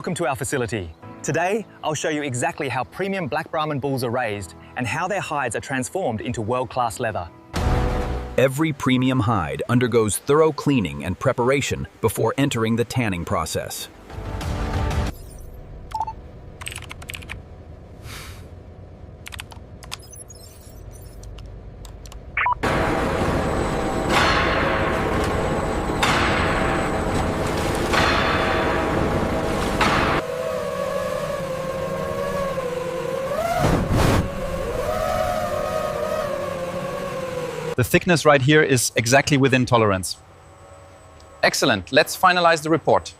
Welcome to our facility. Today, I'll show you exactly how premium Black Brahman bulls are raised and how their hides are transformed into world-class leather. Every premium hide undergoes thorough cleaning and preparation before entering the tanning process. The thickness right here is exactly within tolerance. Excellent. Let's finalize the report.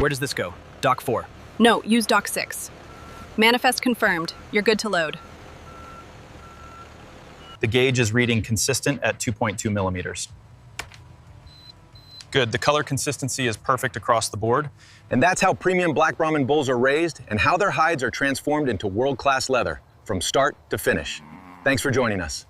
Where does this go? Dock 4. No, use Dock 6. Manifest confirmed. You're good to load. The gauge is reading consistent at 2.2 millimeters. Good, the color consistency is perfect across the board. And that's how premium Black Brahman bulls are raised and how their hides are transformed into world-class leather from start to finish. Thanks for joining us.